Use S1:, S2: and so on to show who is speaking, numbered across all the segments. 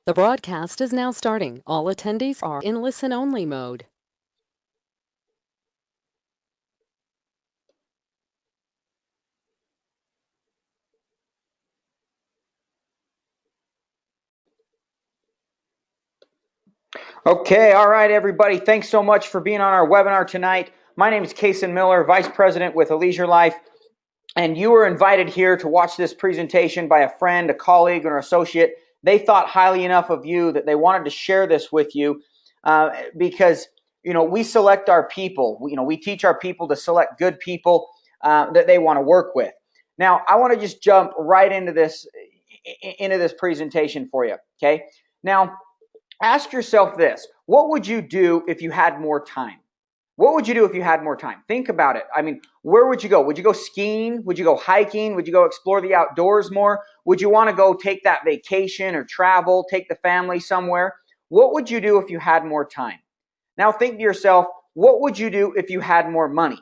S1: The broadcast is now starting. All attendees are in listen-only mode.
S2: Okay, all right, everybody. Thanks so much for being on our webinar tonight. My name is Kason Miller, Vice President with A Leisure Life, and you were invited here to watch this presentation by a friend, a colleague, or an associate. They thought highly enough of you that they wanted to share this with you because we select our people. We teach our people to select good people that they want to work with. Now, I want to just jump right into this presentation for you. Okay, now. Ask yourself this. What would you do if you had more time? What would you do if you had more time? Think about it. I mean, where would you go? Would you go skiing? Would you go hiking? Would you go explore the outdoors more? Would you want to go take that vacation or travel, take the family somewhere? What would you do if you had more time? Now think to yourself, what would you do if you had more money?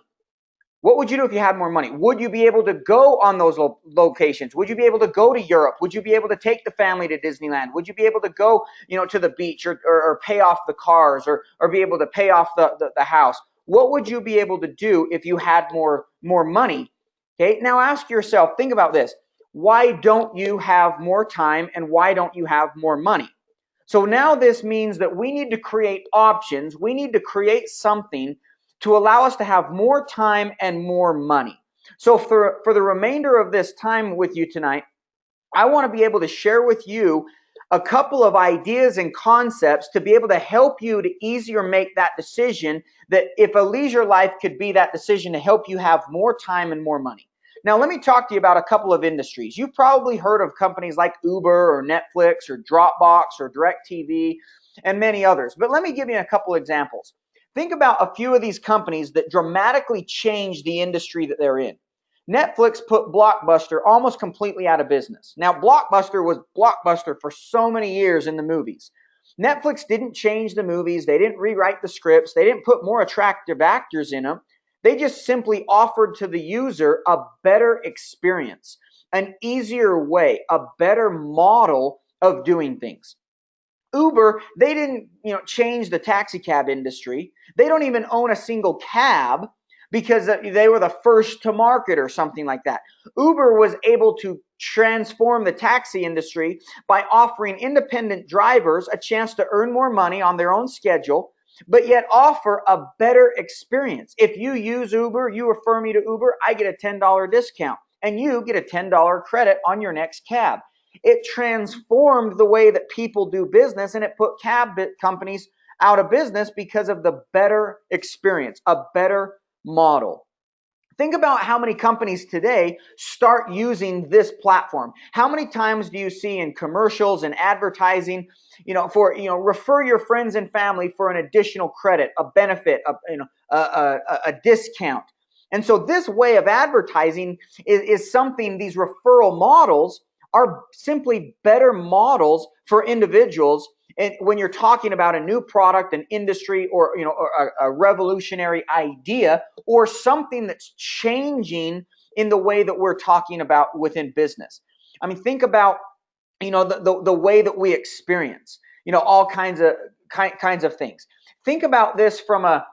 S2: What would you do if you had more money? Would you be able to go on those locations? Would you be able to go to Europe? Would you be able to take the family to Disneyland? Would you be able to go, to the beach or pay off the cars or be able to pay off the house? What would you be able to do if you had more money? Okay, now ask yourself, think about this. Why don't you have more time and why don't you have more money? So now this means that we need to create options. We need to create something to allow us to have more time and more money. So for the remainder of this time with you tonight, I want to be able to share with you a couple of ideas and concepts to be able to help you to easier make that decision, that if a leisure life could be that decision to help you have more time and more money. Now, let me talk to you about a couple of industries. You've probably heard of companies like Uber or Netflix or Dropbox or DirecTV and many others. But let me give you a couple examples. Think about a few of these companies that dramatically changed the industry that they're in. Netflix put Blockbuster almost completely out of business. Now, Blockbuster was Blockbuster for so many years in the movies. Netflix didn't change the movies. They didn't rewrite the scripts. They didn't put more attractive actors in them. They just simply offered to the user a better experience, an easier way, a better model of doing things. Uber, they didn't, change the taxi cab industry. They don't even own a single cab because they were the first to market or something like that. Uber was able to transform the taxi industry by offering independent drivers a chance to earn more money on their own schedule, but yet offer a better experience. If you use Uber, you refer me to Uber, I get a $10 discount and you get a $10 credit on your next cab. It transformed the way that people do business, and it put cab companies out of business because of the better experience, a better model. Think about how many companies today start using this platform. How many times do you see in commercials and advertising, refer your friends and family for an additional credit, a benefit, a discount. And so this way of advertising is something, these referral models are simply better models for individuals. And when you're talking about a new product, an industry, or a revolutionary idea, or something that's changing in the way that we're talking about within business. I mean, think about the way that we experience all kinds of things. Think about this from a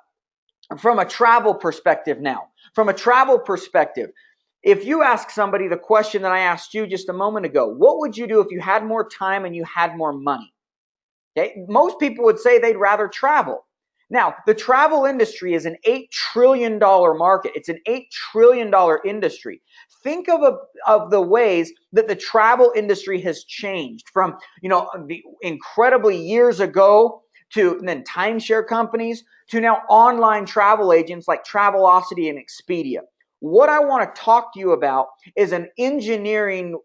S2: travel perspective now. From a travel perspective, if you ask somebody the question that I asked you just a moment ago, what would you do if you had more time and you had more money? Okay, most people would say they'd rather travel. Now, the travel industry is an $8 trillion market. It's an $8 trillion industry. Think of the ways that the travel industry has changed from, the incredibly years ago to then timeshare companies to now online travel agents like Travelocity and Expedia. What I want to talk to you about is an engineering,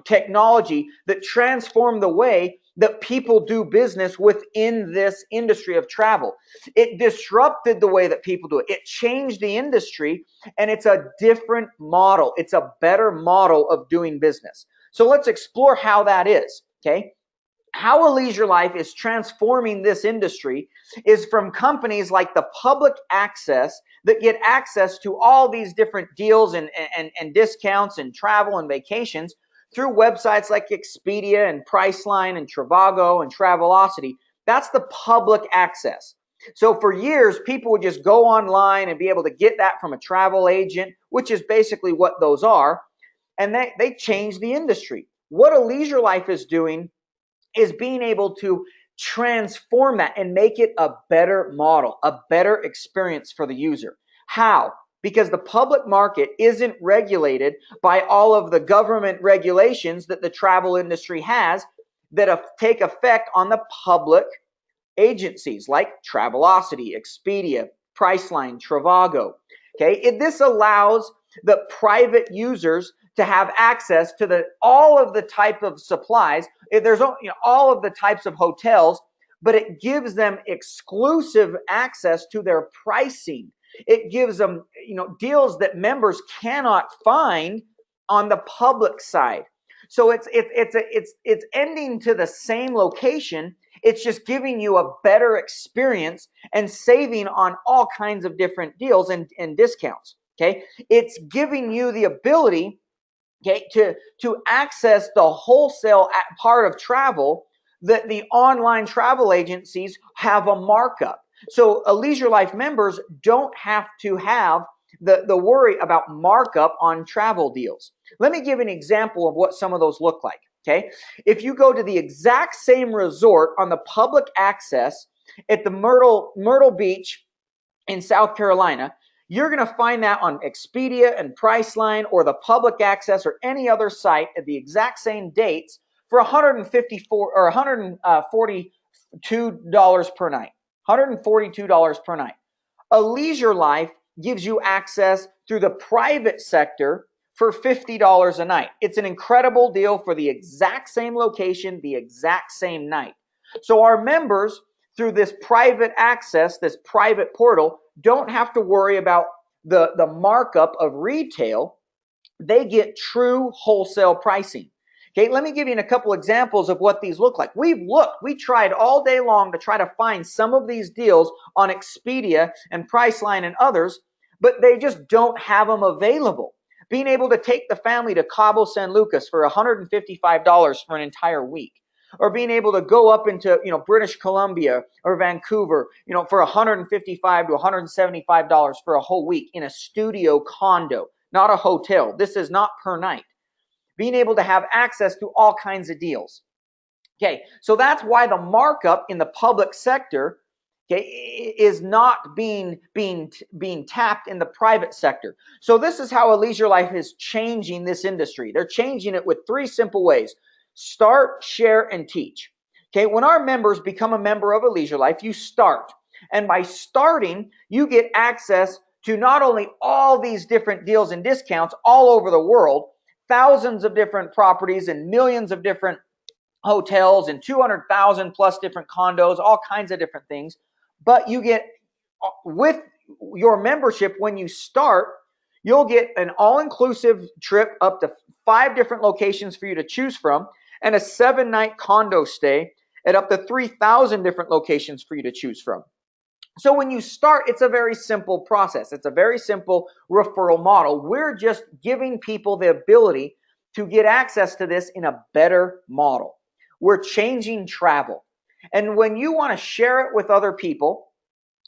S2: technology that transformed the way that people do business within this industry of travel. It disrupted the way that people do it. It changed the industry, and it's a different model. It's a better model of doing business. So let's explore how that is, okay? How a leisure life is transforming this industry is from companies like the public access that get access to all these different deals and discounts and travel and vacations through websites like Expedia and Priceline and Trivago and Travelocity. That's the public access. So for years, people would just go online and be able to get that from a travel agent, which is basically what those are. And they changed the industry. What a Leisure Life is doing is being able to transform that and make it a better model, a better experience for the user. How? Because the public market isn't regulated by all of the government regulations that the travel industry has that take effect on the public agencies like Travelocity, Expedia, Priceline, Trivago. Okay, this allows the private users to have access to all of the type of supplies. There's all of the types of hotels, but it gives them exclusive access to their pricing. It gives them deals that members cannot find on the public side. So it's ending to the same location. It's just giving you a better experience and saving on all kinds of different deals and discounts. Okay, it's giving you the ability, okay, to access the wholesale part of travel that the online travel agencies have a markup. So Leisure Life members don't have to have the worry about markup on travel deals. Let me give an example of what some of those look like. Okay, if you go to the exact same resort on the public access at the Myrtle Beach in South Carolina, you're going to find that on Expedia and Priceline or the public access or any other site at the exact same dates for $154 or $142 per night. $142 per night. A Leisure Life gives you access through the private sector for $50 a night. It's an incredible deal for the exact same location, the exact same night. So our members, through this private access, this private portal, don't have to worry about the markup of retail. They get true wholesale pricing. Okay, let me give you a couple examples of what these look like. We tried all day long to try to find some of these deals on Expedia and Priceline and others, but they just don't have them available. Being able to take the family to Cabo San Lucas for $155 for an entire week, or being able to go up into British Columbia or Vancouver, for $155 to $175 for a whole week in a studio condo, not a hotel. This is not per night. Being able to have access to all kinds of deals. Okay, so that's why the markup in the public sector, okay, is not being tapped in the private sector. So this is how a Leisure Life is changing this industry. They're changing it with three simple ways: start, share, and teach. Okay, when our members become a member of a Leisure Life, you start. And by starting, you get access to not only all these different deals and discounts all over the world, thousands of different properties and millions of different hotels and 200,000 plus different condos, all kinds of different things. But you get, with your membership, when you start, you'll get an all-inclusive trip up to 5 different locations for you to choose from, and a 7-night condo stay at up to 3,000 different locations for you to choose from. So when you start, it's a very simple process. It's a very simple referral model. We're just giving people the ability to get access to this in a better model. We're changing travel. And when you want to share it with other people,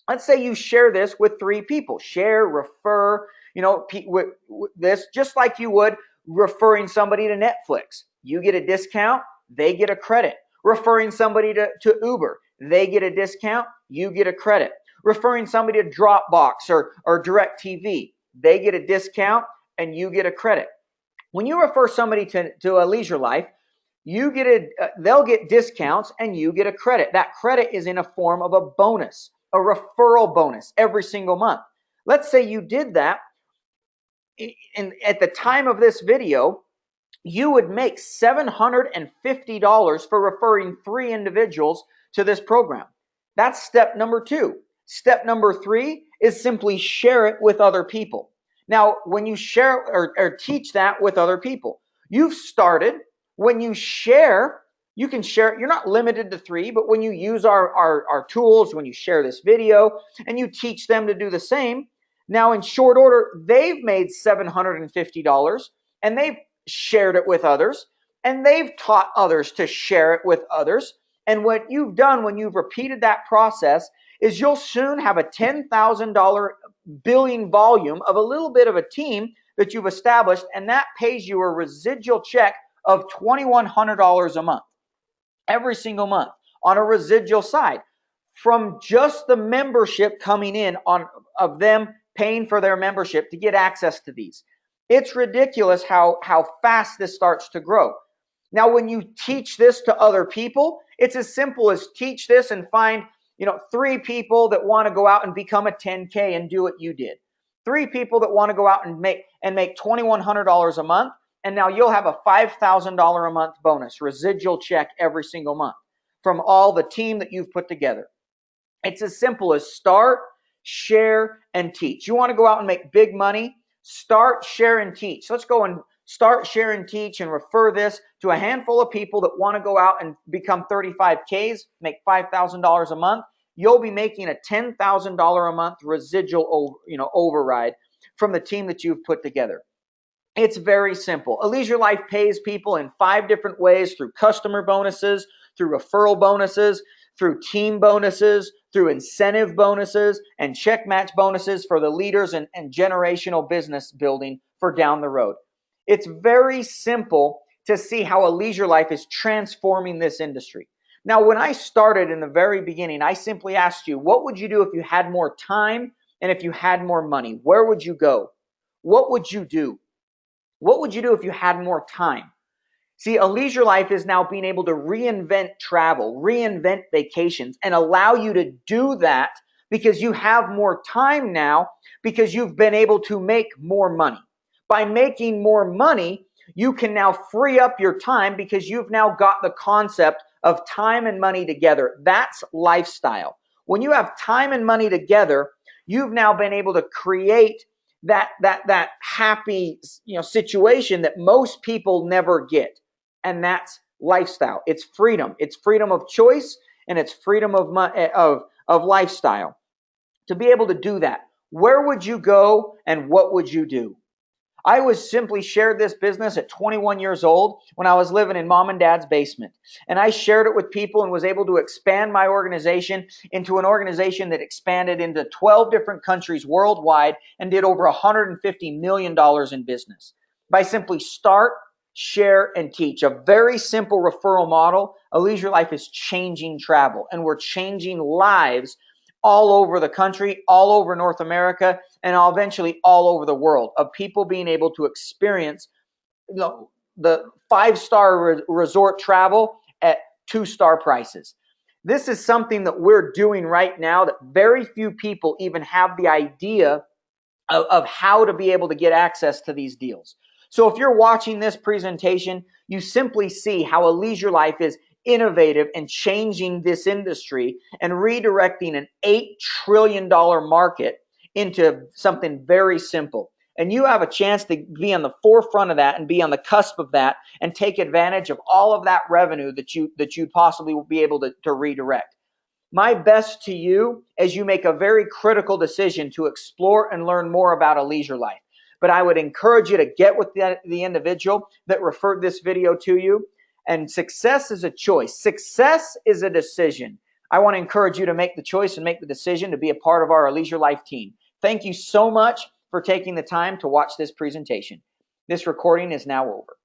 S2: let's say you share this with 3 people. Share, refer, this just like you would referring somebody to Netflix. You get a discount, they get a credit. Referring somebody to Uber, they get a discount, you get a credit. Referring somebody to Dropbox or DirecTV, they get a discount and you get a credit. When you refer somebody to a Leisure Life, they'll get discounts and you get a credit. That credit is in a form of a bonus, a referral bonus every single month. Let's say you did that, and at the time of this video, you would make $750 for referring 3 individuals to this program. That's step number 2. Step number 3 is simply share it with other people. Now, when you share or teach that with other people, you've started. When you share, you can share. You're not limited to 3, but when you use our tools, when you share this video and you teach them to do the same, now in short order, they've made $750 and they've shared it with others. and they've taught others to share it with others. And what you've done when you've repeated that process is you'll soon have a $10,000 billing volume of a little bit of a team that you've established, and that pays you a residual check of $2,100 a month, every single month, on a residual side, from just the membership coming in on of them paying for their membership to get access to these. It's ridiculous how fast this starts to grow. Now, when you teach this to other people, it's as simple as teach this and find, 3 people that want to go out and become a 10K and do what you did. 3 people that want to go out and make $2,100 a month, and now you'll have a $5,000 a month bonus, residual check every single month from all the team that you've put together. It's as simple as start, share, and teach. You want to go out and make big money? Start, share, and teach. Let's go and start, share, and teach and refer this to a handful of people that want to go out and become 35Ks, make $5,000 a month. You'll be making a $10,000 a month residual, override from the team that you've put together. It's very simple. A Leisure Life pays people in 5 different ways: through customer bonuses, through referral bonuses, through team bonuses, through incentive bonuses, and check match bonuses for the leaders and generational business building for down the road. It's very simple to see how a Leisure Life is transforming this industry. Now, when I started in the very beginning, I simply asked you, what would you do if you had more time and if you had more money? Where would you go? What would you do? What would you do if you had more time? See, a Leisure Life is now being able to reinvent travel, reinvent vacations, and allow you to do that because you have more time now, because you've been able to make more money. By making more money, you can now free up your time because you've now got the concept of time and money together. That's lifestyle. When you have time and money together, you've now been able to create that happy, situation that most people never get. And that's lifestyle. It's freedom. It's freedom of choice, and it's freedom of lifestyle. To be able to do that, where would you go and what would you do? I was simply shared this business at 21 years old when I was living in mom and dad's basement. And I shared it with people and was able to expand my organization into an organization that expanded into 12 different countries worldwide and did over $150 million in business. By simply start, share, and teach. A very simple referral model. A Leisure Life is changing travel, and we're changing lives all over the country, all over North America, and eventually all over the world, of people being able to experience the 5-star resort travel at 2-star prices. This is something that we're doing right now that very few people even have the idea of how to be able to get access to these deals. So if you're watching this presentation, you simply see how a Leisure Life is innovative and changing this industry and redirecting an $8 trillion market into something very simple. And you have a chance to be on the forefront of that and be on the cusp of that and take advantage of all of that revenue that you possibly will be able to redirect. My best to you as you make a very critical decision to explore and learn more about a Leisure Life. But I would encourage you to get with the individual that referred this video to you. And success is a choice. Success is a decision. I want to encourage you to make the choice and make the decision to be a part of our Leisure Life team. Thank you so much for taking the time to watch this presentation. This recording is now over.